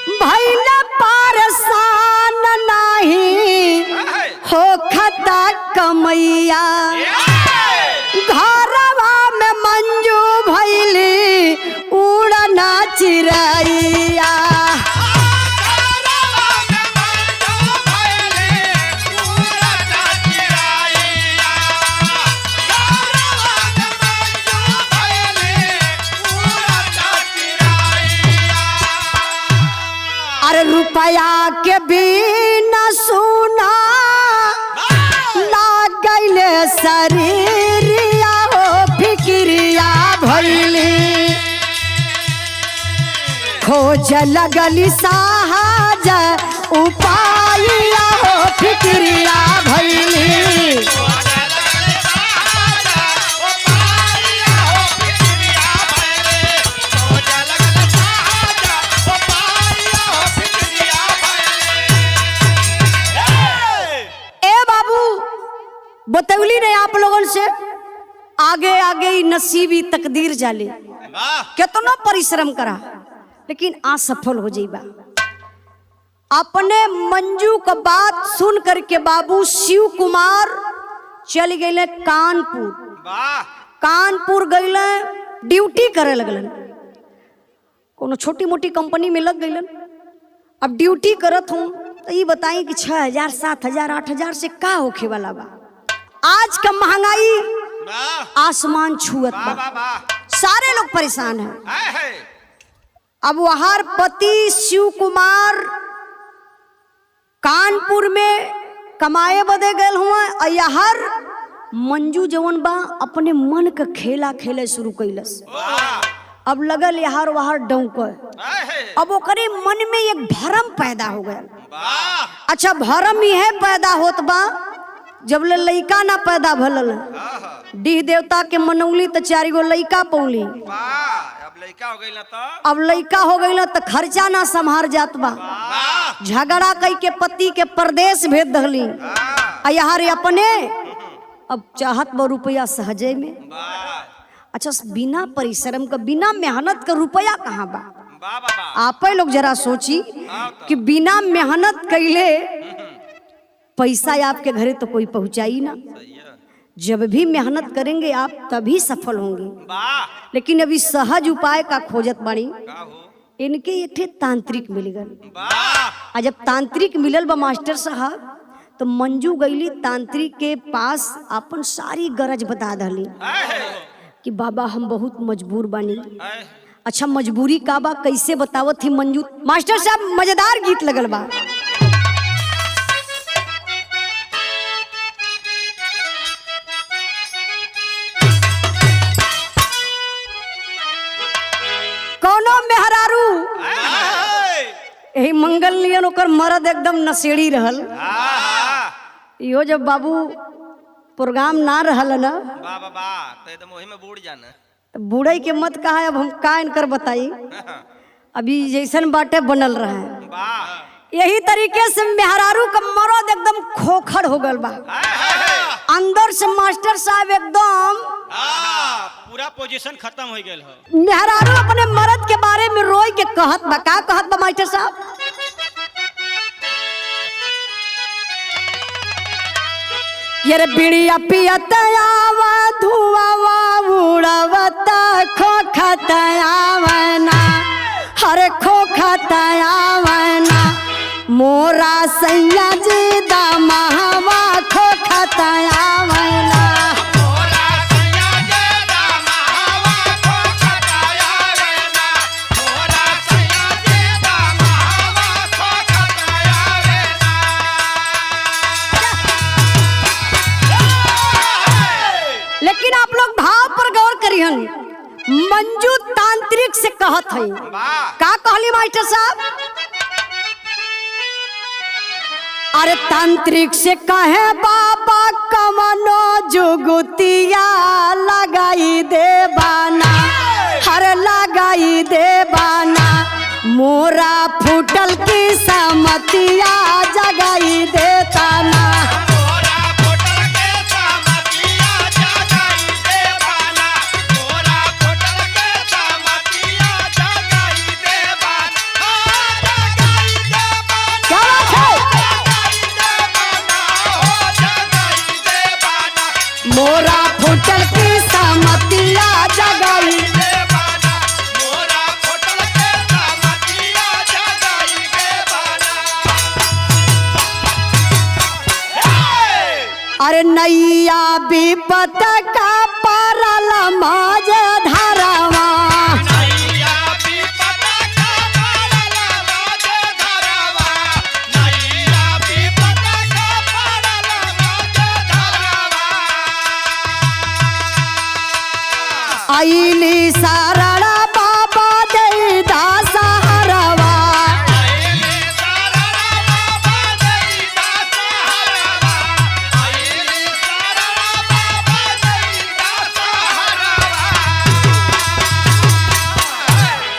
भैला पारसान नहीं हो खता कमैया घरवा में मंजू भैली उड़ना चिरैया अरे रुपया के बिना सुना लाग गइले शरीरिया हो फिक्रिया भइली खोज लगली साहज उपाया हो फिक्रिया भइली बतौली नहीं आप लोगों से आगे आगे ही नसीबी तकदीर जाले कितना परिश्रम करा लेकिन असफल हो जाइबा। अपने मंजू का बात सुन करके बाबू शिव कुमार चल गए कानपुर। कानपुर गए ड्यूटी करे लगलन कोनो छोटी मोटी कंपनी में लग गए। अब ड्यूटी करत हूँ तो ये बताई कि 6,000 7,000 8,000 से का होखे वाला बा। आज का महंगाई आसमान छुअत बा, सारे लोग परेशान हैं। अब वहार पति शिव कुमार कानपुर में कमाए बदे गए हुआ और यहार मंजू जवन बा अपने मन का खेला खेले शुरू कैलस। अब लगल यार वहार डौक। अब ओकरे मन में एक भरम पैदा हो गया। अच्छा भरम यह पैदा होत बा जब ले लइका ना पैदा भलल डीह देवता के मनौली तो 4 गो लइका पौली। अब लइका हो गई ना तो खर्चा ना संभार जात बा। झगड़ा कई के पति के परदेश भेज दहली यार अपने अब चाहत बा रुपया सहजे में। अच्छा बिना परिश्रम का बिना मेहनत का रुपया कहाँ बा। आप लोग जरा सोची कि बिना मेहनत कैले पैसा आपके घरे तो कोई पहुंचाई ना। जब भी मेहनत करेंगे आप तभी सफल होंगे। लेकिन अभी सहज उपाय का खोजत बाड़ी इनके एक तांत्रिक मिल गए। जब तांत्रिक मिलल बा मास्टर साहब तो मंजू गईली तांत्रिक के पास अपन सारी गरज बता दली कि बाबा हम बहुत मजबूर बानी। अच्छा मजबूरी का बा कैसे बतावत थी मंजू। मास्टर साहब मजेदार गीत लगल बा। कोनो मेहरारू यही मंगल लियन ओकर मर्द एकदम नशेड़ी रहल। यो जब बाबू प्रोग्राम ना रहल ना बूढ़े के मत कहा। अब हम का इनकर बताई अभी जैसन बाटे बनल रहे। यही तरीके से मेहरारू का मर्द एकदम खोखड़ हो गल बा। अंदर से मास्टर साहब एकदम पूरा पोजीशन खत्म हो गया है। मेहरारू अपने मर्द के बारे में रोई के कहत बा। का कहत बा मास्टर साहब। ये बीड़िया पियत आवा धुआवा उड़वत खोखत आवना हरे खोखत आवना मोरा सैया जी दामहवा खोखत आवना। लेकिन आप लोग भाव पर गौर करिहन। मंजू तांत्रिक से कहत है का कहली मास्टर साहब। अरे तांत्रिक से कहे बाबा कमनो जुगुतिया लगाई दे बाना हर लगाई दे बाना मोरा फूटल की समतिया जगाई देता ना। अरे नैया विपत का परल माज धरवा आईली सारण बाबा दे दासहरवा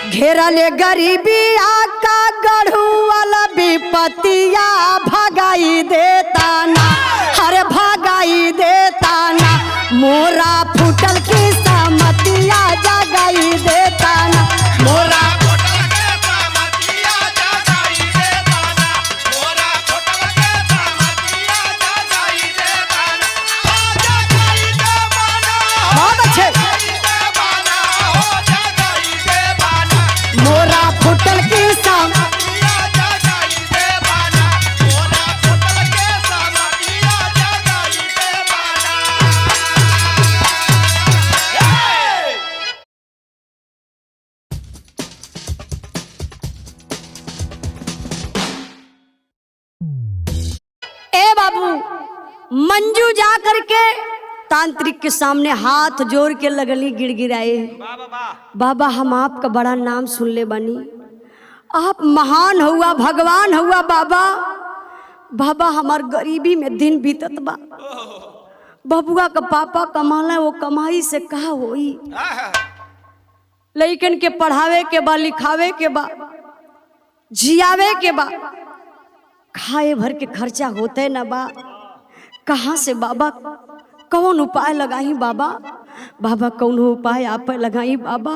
घेरले गरीबिया का गढ़ुआल विपतिया भगाई देता ना हरे भगाई देता ना मोरा फूटल की समतिया जगाई देता ना मोरा बहुत अच्छे मोरा फूटल की मंजू जा करके तांत्रिक के सामने हाथ जोड़ के लगली गिड़गिड़ाए। बाबा हम आपका बड़ा नाम सुन ले बनी, आप महान हुआ, भगवान हुआ बाबा। बाबा हमार गरीबी में दिन बीतत बा, बबुआ का पापा कमाला वो कमाई से कहा होई, लइकन के पढ़ावे के बा, लिखावे के बा, जियावे के बा, खाए भर के खर्चा होते ना बा। कहाँ से बाबा कौन उपाय लगाई बाबा? बाबा कौन उपाय आप लगाई बाबा?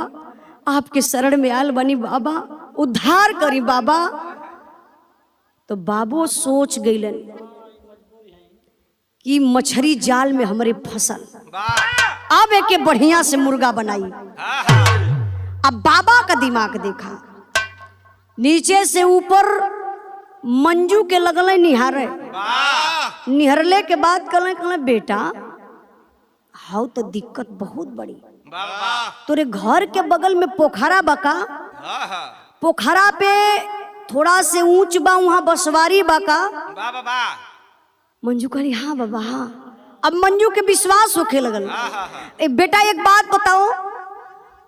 आपके शरण में आल बनी बाबा, उद्धार करी बाबा। तो बाबू सोच गईलन कि मछली जाल में हमारे फसल, अब एक बढ़िया से मुर्गा बनाई। अब बाबा का दिमाग देखा, नीचे से ऊपर मंजू के लगल निहारे, निहरले के बाद कहले बेटा हाउ तो दिक्कत बहुत बड़ी, तोरे घर के बगल में पोखरा बका, पोखरा पे थोड़ा से ऊंच बा, वहां बसवारी बका। मंजू कही हाँ बाबा हाँ। अब मंजू के विश्वास होके लगल। बेटा एक बात बताओ,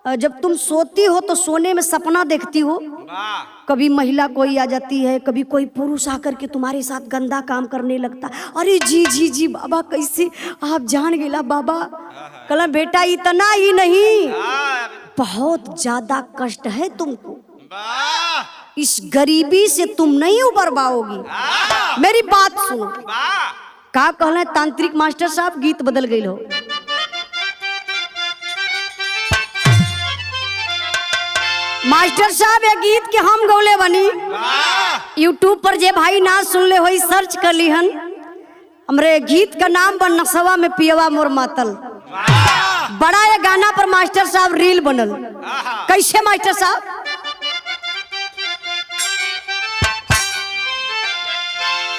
जब तुम सोती हो तो सोने में सपना देखती हो, कभी महिला कोई आ जाती है, कभी कोई पुरुष आकर के तुम्हारे साथ गंदा काम करने लगता। अरे जी जी जी बाबा कैसे आप जान गेला बाबा? कहला बेटा इतना ही नहीं, बहुत ज्यादा कष्ट है तुमको, इस गरीबी से तुम नहीं उबर पाओगी। मेरी बात सुनो। का कहले तांत्रिक मास्टर साहब, गीत बदल गई हो। मास्टर साहब ये गीत के हम गौले बनी, यूट्यूब पर जे भाई ना सुन ले होई सर्च कर लीहन। हमरे गीत का नाम बन नसवा में पियवा मोर मातल। बड़ा ये गाना पर मास्टर साहब रील बनल। कैसे मास्टर साहब?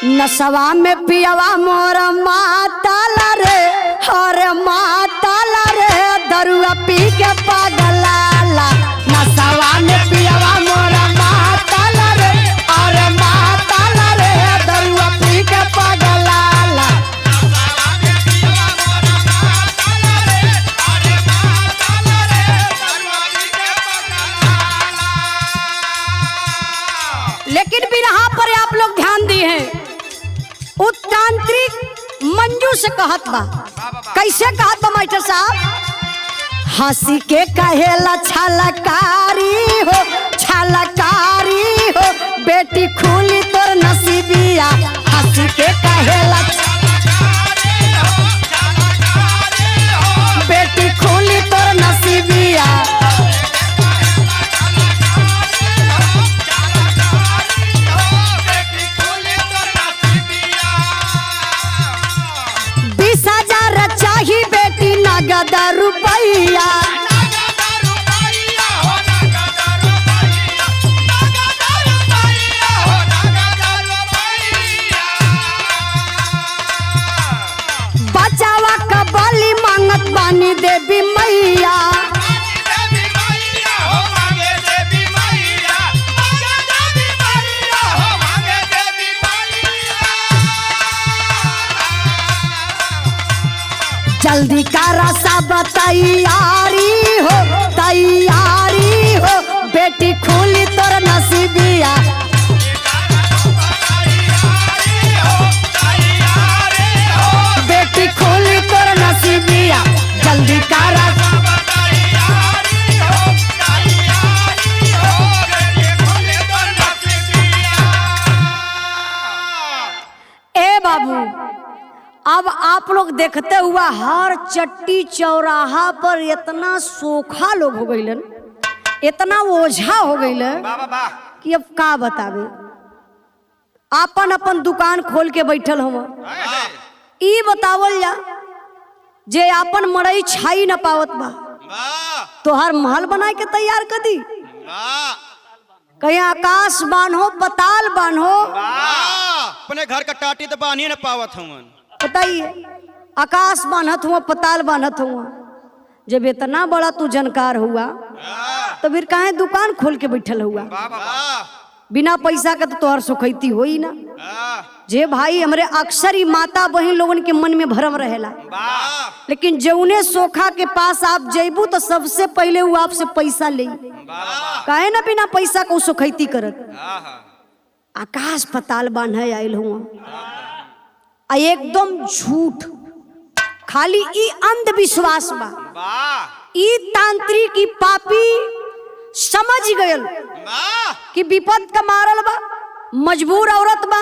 नसवा में पियवा मोर मातल रे, हर मातल रे, दरुआ पी के पागलाला। नसवा में पियवा मोर मातल रे, और मातल रे, दरुआ पी के पागलाला। लेकिन भी यहाँ पर आप लोग ध्यान दिए हैं, तांत्रिक मंजू से कहत बा। कैसे कहत बा मास्टर साहब? हंसी के कहेला छलकारी हो, छलकारी हो, बेटी खुली तोर नसीबिया। हंसी के कहेला बेटी खुली तोर नसीबिया। चाही बेटी नगद रुपैया, जल्दी करा सब तैयारी हो बेटी खुली तोर नसीबिया। बेटी खुली तोर नसीबिया जल्दी करा। ए बाबू, अब आप लोग देखते हुआ हर चट्टी चौराहा पर इतना सोखा लोग हो गईलन, इतना ओझा हो गईलन कि अब का बतावे। अपन अपन दुकान खोल के बैठल हम। ई बतावल जा जे अपन मड़ई छाई न पावत बा तोहर महल बनाए के तैयार कर दी। कहीं आकाश बान्हो पताल बान्हो, अपने घर का टाटी तो बांध ही न पावत हमन। बताइए, आकाश बान्हत हुआ पताल बान्हत हुआ। जब इतना बड़ा तू जानकार हुआ तो फिर काहे दुकान खोल के बैठल हुआ? बिना पैसा के तो तोहर सुखैती होई ना। जे भाई हमरे अक्सर ही माता बहन लोगन के मन में भरम रहेला, लेकिन जौने सोखा के पास आप जैबू तो सबसे पहले वो आपसे पैसा ले। काहे ना बिना पैसा को सुखैती करत। आकाश पताल बांधे आयल हुआ। एकदम झूठ, खाली ई अंधविश्वास बा। ई तांत्रिक ई पापी समझ गयल कि विपद का मारल बा, मजबूर औरत बा।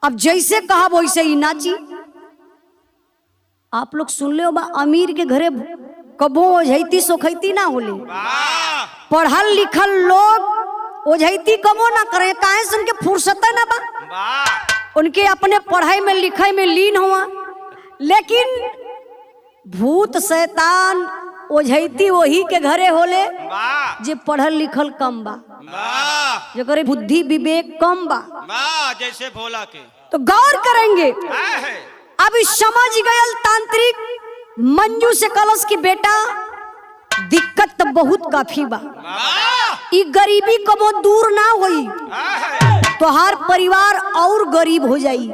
अब जैसे कहा वैसे ही नाची। आप लोग सुन ले बा, अमीर के घरे कबो ओझैती सोखैती ना होले। पढ़ल लिखल लोग ओझैती कबो ना करे, काहे सुन के फुर्सत ना बा। उनके अपने पढ़ाई में लिखाई में लीन हुआ। लेकिन भूत शैतान ओझैती वही के घरे होले जे पढ़ल लिखल कम बा, जो करे बुद्धि विवेक कम बा, जैसे भोला के। तो गौर करेंगे। अभी समझ गयल तांत्रिक मंजू से कलश की बेटा दिक्कत तो बहुत काफी बा। ई गरीबी कबो दूर ना होई तो हर परिवार और गरीब हो जाई।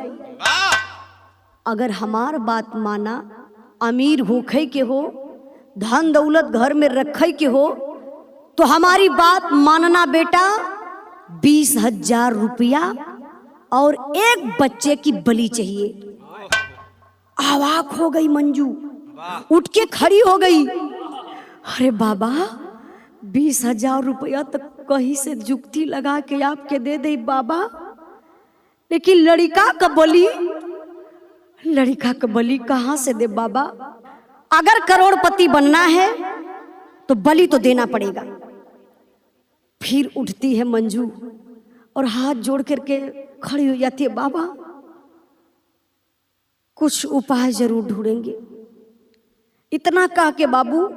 अगर हमार बात माना, अमीर होखे के हो, धन दौलत घर में रखे के हो, तो हमारी बात मानना बेटा। 20,000 रुपया और एक बच्चे की बलि चाहिए। अवाक हो गई मंजू, उठ के खड़ी हो गई। अरे बाबा, 20,000 रुपया तो कहीं से जुक्ति लगा के आपके दे दे बाबा, लेकिन लड़का का बलि कहाँ से दे बाबा? अगर करोड़पति बनना है तो बलि तो देना पड़ेगा। फिर उठती है मंजू और हाथ जोड़ करके खड़ी हो जाती है। बाबा, कुछ उपाय जरूर ढूंढेंगे। इतना कह के बाबू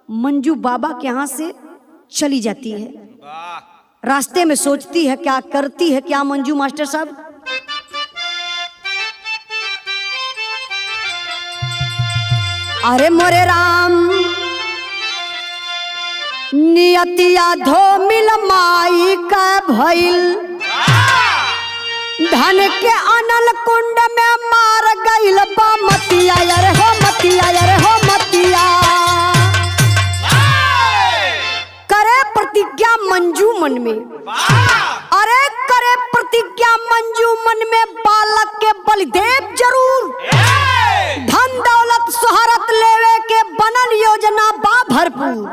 मंजू बाबा के यहाँ से चली जाती है। रास्ते में सोचती है क्या करती है क्या मंजू मास्टर साहब? अरे मोरे राम, नियतिया धोमिल माई का भइल, धन के अनल कुंड में मार गइल बा मतिया। अरे हो मतिया, अरे हो मतिया। करे प्रतिज्ञा मंजू मन में, अरे करे प्रतिज्ञा मंजू मन में, बालक के बलिदेव जरूर। धन दौलत शोहरत लेवे के बनल योजना बा भरपूर।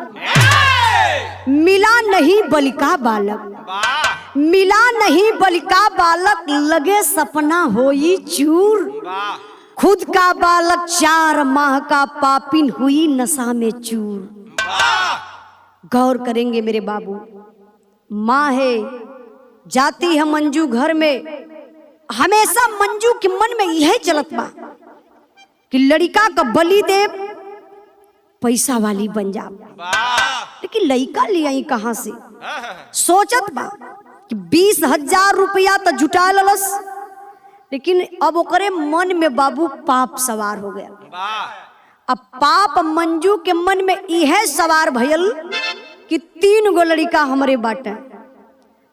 मिला नहीं बलि का बालक, मिला नहीं बलि का बालक, लगे सपना होई चूर। खुद का बालक 4 माह का पापिन हुई नशा में चूर। गौर करेंगे मेरे बाबू, माँ है, जाती है मंजू घर में। हमेशा मंजू के मन में यह चलत बा कि लड़का का बलि दे, पैसा वाली बन जा। लेकिन लड़का ले आई कहाँ से? सोचत बा कि 20,000 रुपया तो जुटा ललस, लेकिन अब ओकरे मन में बाबू पाप सवार हो गया। अब पाप मंजू के मन में यह सवार भयल कि 3 गो लड़का हमारे बाटे।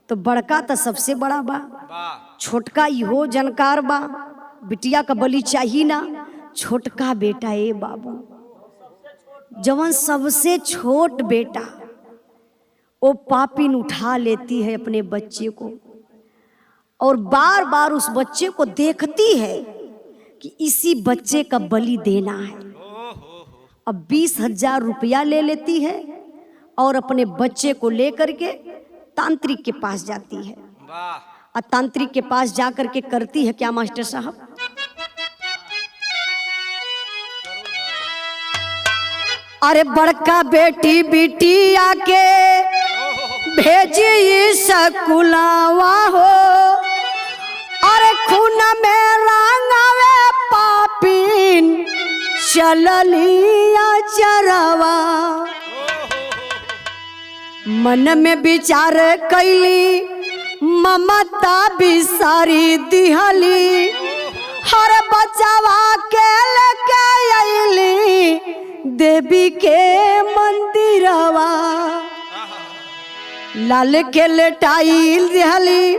तो बड़का तो सबसे बड़ा बा, छोटका इहो जानकार बा, बिटिया का बलि चाहिए ना। छोटका बेटा ए बाबू, जवन सबसे छोट बेटा, वो पापिन उठा लेती है अपने बच्चे को और बार बार उस बच्चे को देखती है कि इसी बच्चे का बलि देना है। अब 20,000 रुपया ले लेती है और अपने बच्चे को लेकर के तांत्रिक के पास जाती है। और तांत्रिक के पास जाकर के करती है क्या मास्टर साहब? अरे बड़का बेटी बिटिया के भेजी सकुलावा हो, अरे खून में रंगावे पापिन चललिया चरवा। मन में विचार कैली ममता बिसारी दिहली, हर बचावा के लेके अइली देवी के मंदिरवा। लाल के लेटाई दिहली,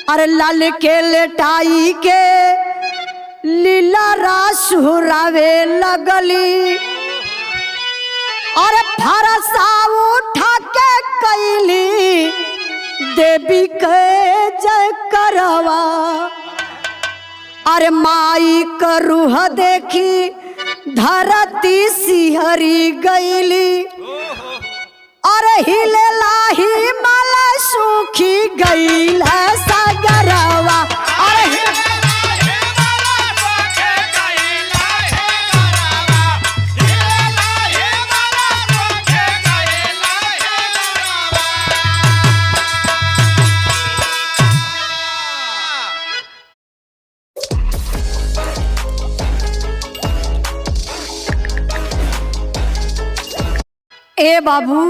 अरे लाल के लेटाई के लीला रासुरावे लगली, अरे फरसा उठा के कैली देवी के जय करवा। अरे माई का रूह देखी धरती सिहरी गईली, अरे हिले लाही माला सूखी गईल सागरवा। अरे ए बाबू,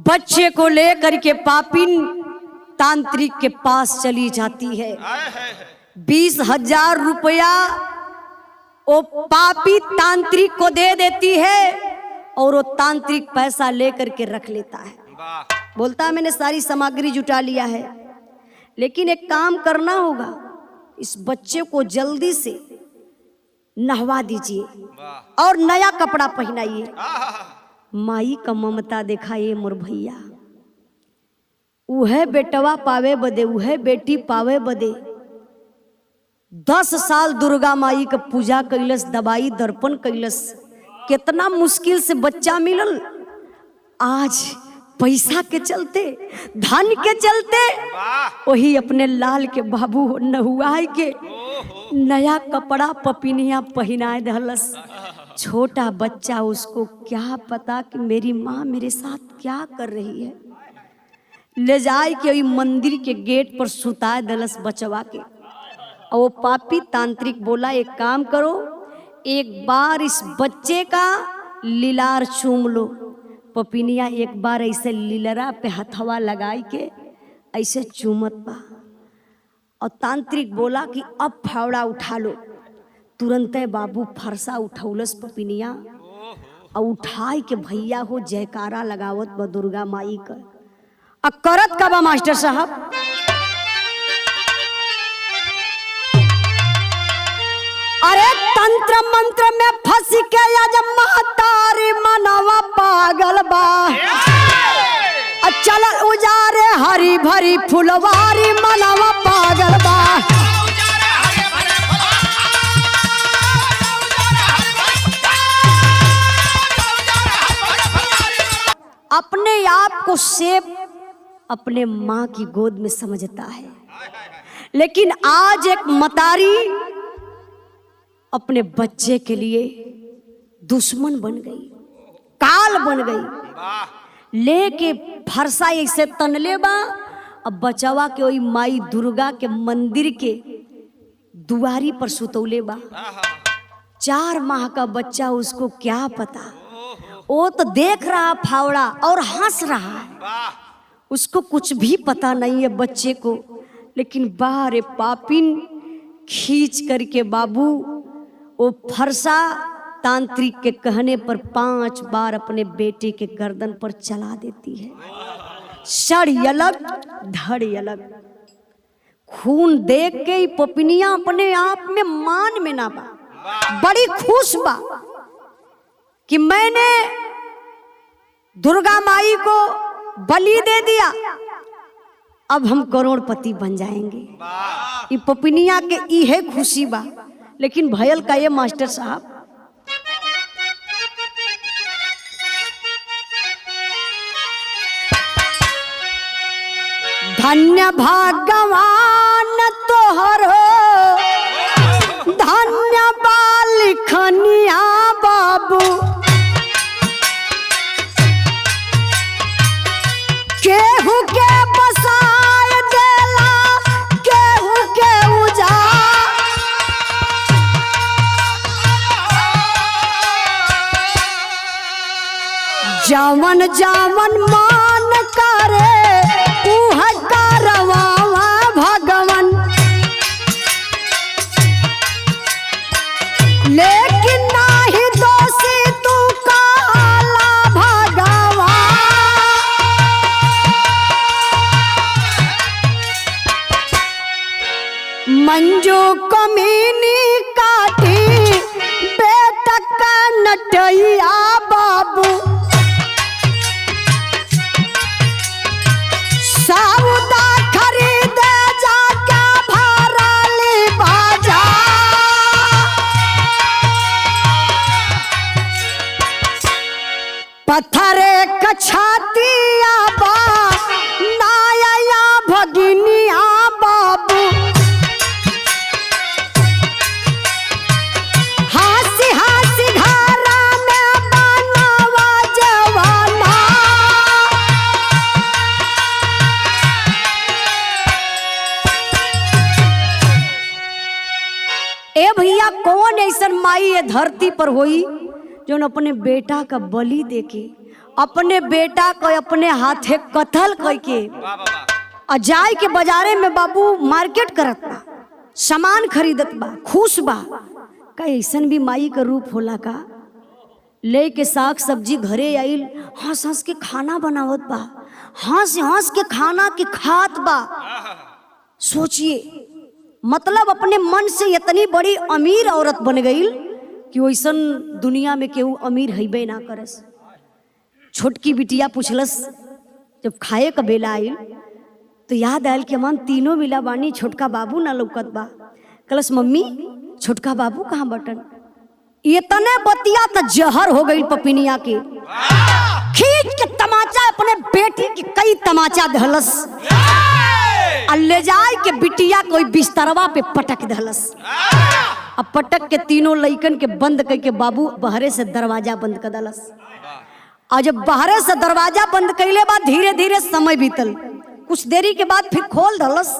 बच्चे को लेकर के पापिन तांत्रिक के पास चली जाती है। 20,000 रुपया वो पापी तांत्रिक को दे देती है और वो तांत्रिक पैसा लेकर के रख लेता है। बोलता है मैंने सारी सामग्री जुटा लिया है, लेकिन एक काम करना होगा, इस बच्चे को जल्दी से नहवा दीजिए और नया कपड़ा पहनाइए। माई का ममता दिखाए मोर भैया, उहे बेटवा पावे बदे, उहे बेटी पावे बदे 10 साल दुर्गा माई का पूजा कैलस, दवाई दर्पण कैलस, कितना मुश्किल से बच्चा मिलल। आज पैसा के चलते, धन के चलते वही अपने लाल के बाबू नहुआई के नया कपड़ा पपिनिया पहनाए दहलस। छोटा बच्चा, उसको क्या पता कि मेरी माँ मेरे साथ क्या कर रही है। ले जाए के मंदिर के गेट पर सुताए दलस बचवा के। और वो पापी तांत्रिक बोला एक काम करो, एक बार इस बच्चे का लीलार चूम लो। पपिनिया एक बार ऐसे लीलरा पे हथवा लगाई के ऐसे चूमत बा। और तांत्रिक बोला कि अब फावड़ा उठा लो। तुरंत बाबू फरसा उठौलस पपिनिया और उठाई के भैया हो जयकारा लगावत बा दुर्गा माई का। अब करत का बा मास्टर साहब, अरे तंत्र मंत्र में फंस के आज महतारी मनवा पागल बा। चल उजारे हरी भरी फुलवारी मनवा पागल बा। अपने आप को सेफ अपने माँ की गोद में समझता है, लेकिन आज एक मतारी अपने बच्चे के लिए दुश्मन बन गई, काल बन गई। लेके फरसा ऐसे तनले बा। अब बचवा के वही माई दुर्गा के मंदिर के दुआरी पर सुतौले बा। 4 माह का बच्चा, उसको क्या पता, वो तो देख रहा फावड़ा और हंस रहा है, उसको कुछ भी पता नहीं है बच्चे को। लेकिन बाहर पापिन खींच करके बाबू वो फरसा तांत्रिक के कहने पर 5 बार अपने बेटे के गर्दन पर चला देती है। सड़ अलग धड़ अलग, खून देख के ही पपिनिया अपने आप में मान में ना बा। बड़ी खुश बा कि मैंने दुर्गा माई को बलि दे दिया, अब हम करोड़पति बन जाएंगे। ये पपिनिया के इहे खुशी बा। लेकिन भयल का ये मास्टर साहब, धन्य भगवान तोहरो धन्य बालिखनिया बाबू, केहू के बसाय देला केहू के उजा, जावन जावन मान करे उह करवावा भगवन, लेकिन नाही दोषी तू काला भगवान। मंजू कमीनी काटी बेटा का नटैया बाबू, सौदा खरीदे जाके भरली बाजार, पत्थरे कछातिया बा नाया भगिनिया बाबू, हासी हासी घरा में बनावा जवाना, ए भैया कौन ऐसा माई ये धरती पर होई जो अपने बेटा का बलि देके अपने बेटा को अपने हाथे कत्ल करके जाए के बाजारे में बाबू मार्केट करत बा, सामान खरीदत बा, खुश बा। का ऐसन भी माई का रूप होला का? ले के साग सब्जी घरे आइल, हंस हंस के खाना बनावत बा, हंस हंस के खाना के खात बा। सोचिए, मतलब अपने मन से इतनी बड़ी अमीर औरत बन गई कि वैसन दुनिया में केहू अमीर हईबे ना करस। छोटकी बिटिया पूछलस, जब खाए का बेला आइल तो याद आयल कि हमान तीनों मिला बानी, छोटका बाबू ना लौकत बा। कलस मम्मी छोटका बाबू कहाँ बटन? इतने बतिया तो जहर हो गई पपिनिया के, खींच के तमाचा अपने बेटी की कई तमाचा दहलस, ले जाए के बिटिया कोई बिस्तरवा पे पटक दहलस। अब पटक के तीनों लइकन के बंद करके बाबू बहरे से दरवाजा बंद कर दलस। और जब बहरे से दरवाजा बंद कैले बाद धीरे धीरे समय बीतल, कुछ देरी के बाद फिर खोल दलस।